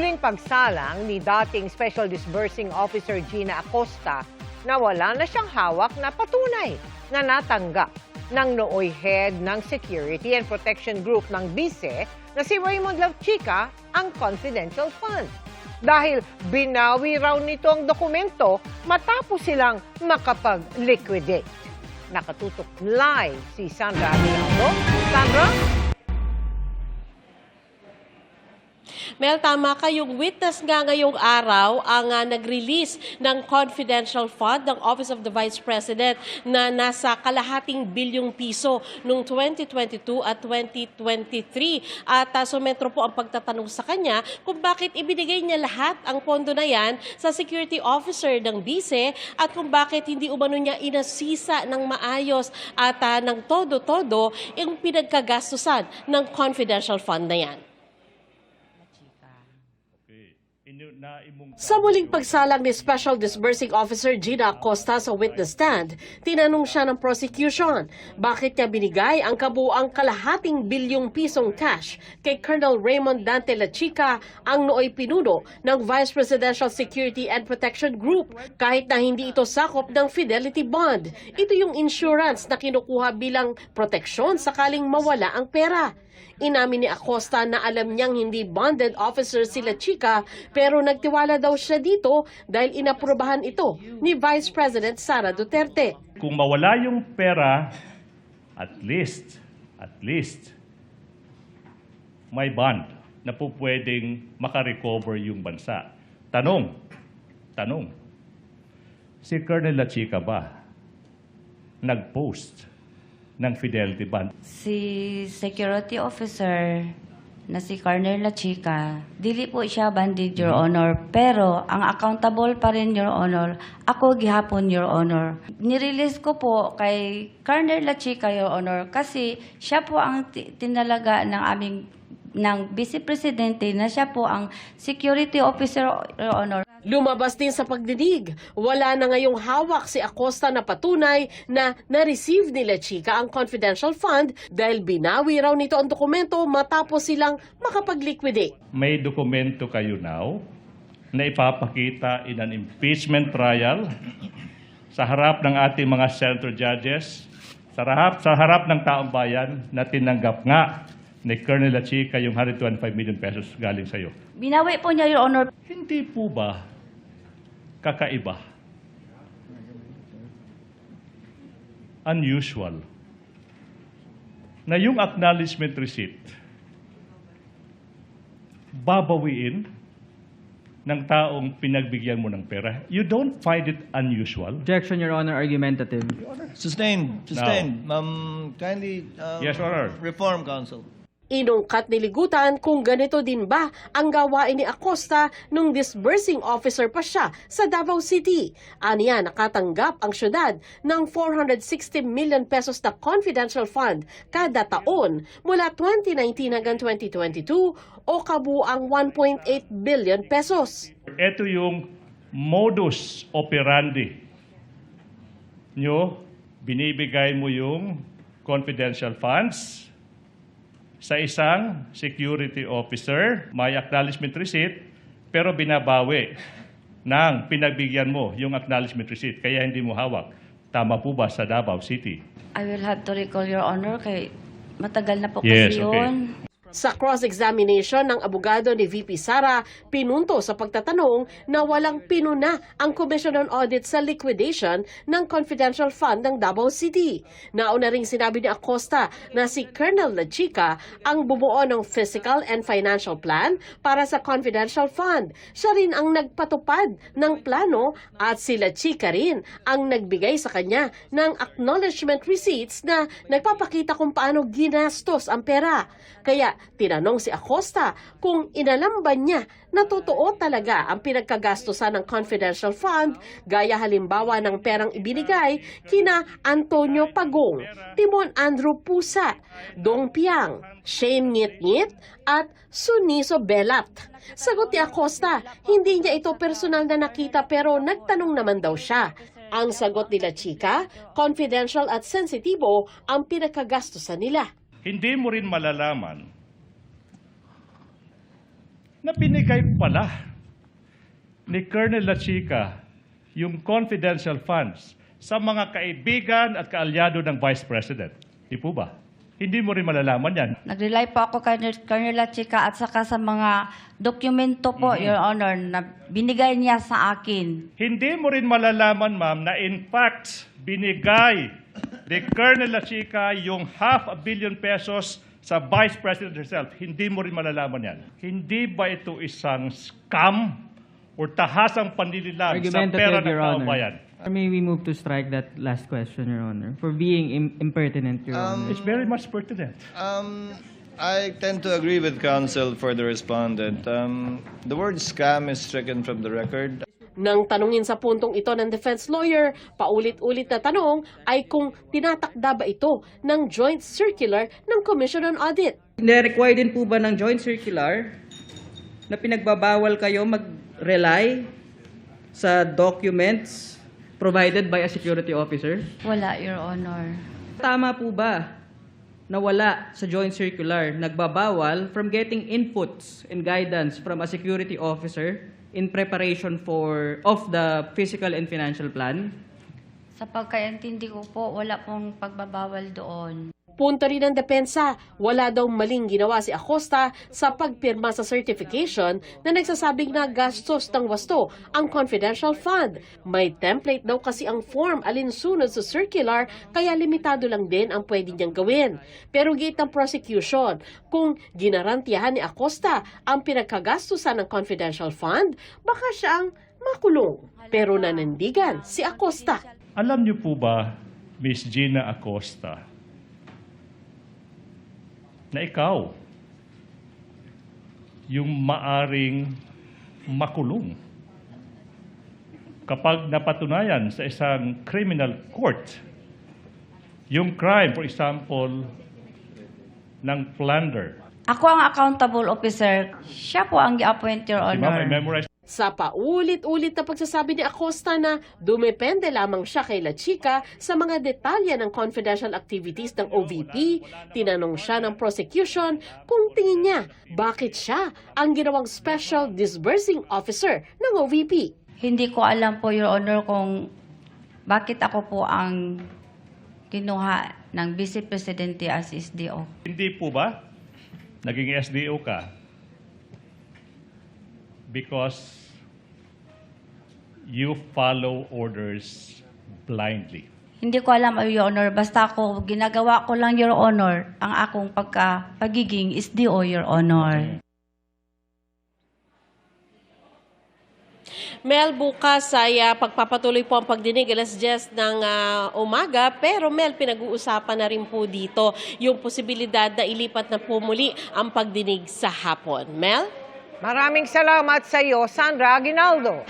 muling pagsalang ni dating Special Disbursing Officer Gina Acosta na wala na siyang hawak na patunay na natanggap ng nooy head ng Security and Protection Group ng BICE na si Raymond Lavchica ang confidential fund. Dahil binawi raw nito ang dokumento matapos silang makapag-liquidate. Nakatutok live si Sandra Aguinaldo. Sandra? Mel, tama kayong witness nga ngayong araw ang nag-release ng confidential fund ng Office of the Vice President na nasa kalahating bilyong piso noong 2022 at 2023. At sumentro po ang pagtatanong sa kanya kung bakit ibinigay niya lahat ang pondo na yan sa security officer ng BICE at kung bakit hindi umano niya inasisa ng maayos at ng todo-todo yung pinagkagastusan ng confidential fund na yan. Sa muling pagsalang ni Special Disbursing Officer Gina Acosta sa witness stand, tinanong siya ng prosecution bakit niya binigay ang kabuang kalahating bilyong pisong cash kay Colonel Raymond Dante Lavchica, ang nooy pinuno ng Vice Presidential Security and Protection Group, kahit na hindi ito sakop ng Fidelity Bond. Ito yung insurance na kinukuha bilang proteksyon sakaling mawala ang pera. Inamin ni Acosta na alam niyang hindi bonded officer si Lavchica pero nagtiwala daw siya dito dahil inaprubahan ito ni Vice President Sara Duterte. Kung mawala yung pera, at least, may bond na po pwedeng makarecover yung bansa. Tanong, si Colonel Lavchica ba nag-post ng Fidelity Bond? Si security officer na si Colonel Lavchica, dili po siya banded, Your Honor. Pero ang accountable pa rin, Your Honor, ako gihapon, Your Honor. Nirelease ko po kay Colonel Lavchica, Your Honor, kasi siya po ang tinalaga ng Vice Presidente na siya po ang security officer, Your Honor. Lumabas din sa pagdidig, wala na ngayong hawak si Acosta na patunay na na-receive ni Lavchica ang confidential fund dahil binawi raw nito ang dokumento matapos silang makapag-liquidate. May dokumento kayo now na ipapakita in an impeachment trial sa harap ng ating mga senator judges, sa harap ng taong bayan na tinanggap nga ni Colonel Lavchica yung 125 million pesos galing sa iyo. Binawi po niya, Your Honor. Hindi po ba kakaiba, unusual, na yung acknowledgement receipt babawiin ng taong pinagbigyan mo ng pera? You don't find it unusual? Objection, Your Honor. Argumentative. Sustained. Kindly Yes, Your Honor. reform, counsel. Inungkat ni Ligutan kung ganito din ba ang gawain ni Acosta nung disbursing officer pa siya sa Davao City. Aniya, nakatanggap ang syudad ng 460 million pesos na confidential fund kada taon mula 2019 hanggang 2022 o kabuang 1.8 billion pesos. Ito yung modus operandi nyo, binibigay mo yung confidential funds sa isang security officer, may acknowledgement receipt, pero binabawi ng pinagbigyan mo yung acknowledgement receipt, kaya hindi mo hawak. Tama po ba sa Davao City? I will have to recall, Your Honor, kay matagal na po Yes, kasi okay. yun. Sa cross-examination ng abogado ni VP Sara, pinunto sa pagtatanong na walang pinuna ang Commission on Audit sa liquidation ng confidential fund ng Davao City. Nauna ring sinabi ni Acosta na si Colonel Lavchica ang bumuo ng physical and financial plan para sa confidential fund. Siya rin ang nagpatupad ng plano at si Lavchica rin ang nagbigay sa kanya ng acknowledgement receipts na nagpapakita kung paano ginastos ang pera. Kaya tinanong si Acosta kung inalam ba niya na totoo talaga ang pinagkagastusan ng confidential fund gaya halimbawa ng perang ibinigay kina Antonio Pagong, Timon Andrew Pusa, Dong Piang, Shane Ngit-Ngit at Suniso Belat. Sagot ni Acosta, hindi niya ito personal na nakita pero nagtanong naman daw siya. Ang sagot ni Lavchica, confidential at sensitibo ang pinagkagastusan nila. Hindi mo rin malalaman na binigay pala ni Colonel La Chica yung confidential funds sa mga kaibigan at kaalyado ng Vice President. Di po ba? Hindi mo rin malalaman yan. Nag-rely po ako kay Colonel La Chica at saka sa mga dokumento po, Your Honor, na binigay niya sa akin. Hindi mo rin malalaman, ma'am, na in fact, binigay ni Colonel La Chica yung 500 million pesos sa Vice President herself. Hindi mo rin malalaman yan. Hindi ba ito isang scam o tahasang panlililang sa pera ng Your taong Honor. bayan? Or may we move to strike that last question, Your Honor, for being impertinent, Your Honor. It's very much pertinent. I tend to agree with counsel for the respondent. The word scam is stricken from the record. Nang tanungin sa puntong ito ng defense lawyer, paulit-ulit na tanong ay kung tinatakda ba ito ng joint circular ng Commission on Audit. Required din po ba ng joint circular na pinagbabawal kayo mag-rely sa documents provided by a security officer? Wala, Your Honor. Tama po ba na wala sa joint circular nagbabawal from getting inputs and guidance from a security officer in preparation of the physical and financial plan? Sa pagkaintindi ko po, wala pong pagbabawal doon. Punto rin ng depensa, wala daw maling ginawa si Acosta sa pagpirma sa certification na nagsasabing na gastos ng wasto ang confidential fund. May template daw kasi ang form alinsunod sa circular kaya limitado lang din ang pwede niyang gawin. Pero gate ng prosecution, kung ginarantiyahan ni Acosta ang pinagkagastusan ng confidential fund, baka siya ang makulong. Pero nanindigan si Acosta. Alam niyo po ba, Miss Gina Acosta, na ikaw yung maaring makulong kapag napatunayan sa isang criminal court yung crime, for example, ng plunder. Ako ang accountable officer. Siya po ang i-appoint, Your Si Ma'am, I Honor. memorize Sa paulit-ulit na pagsasabi ni Acosta na dumepende lamang siya kay La Chica sa mga detalye ng confidential activities ng OVP, tinanong siya ng prosecution kung tingin niya bakit siya ang ginawang special disbursing officer ng OVP. Hindi ko alam po, Your Honor, kung bakit ako po ang kinuha ng Vice Presidente as SDO. Hindi po ba naging SDO ka because you follow orders blindly? Hindi ko alam, Your Honor. Basta ako, ginagawa ko lang, Your Honor, ang akong pagiging SDO, Your Honor. Mel, bukas ay pagpapatuloy po ang pagdinig alas 10 ng umaga. Pero Mel, pinag-uusapan na rin po dito yung posibilidad na ilipat na po muli ang pagdinig sa hapon. Mel? Maraming salamat sa iyo, Sandra Aguinaldo.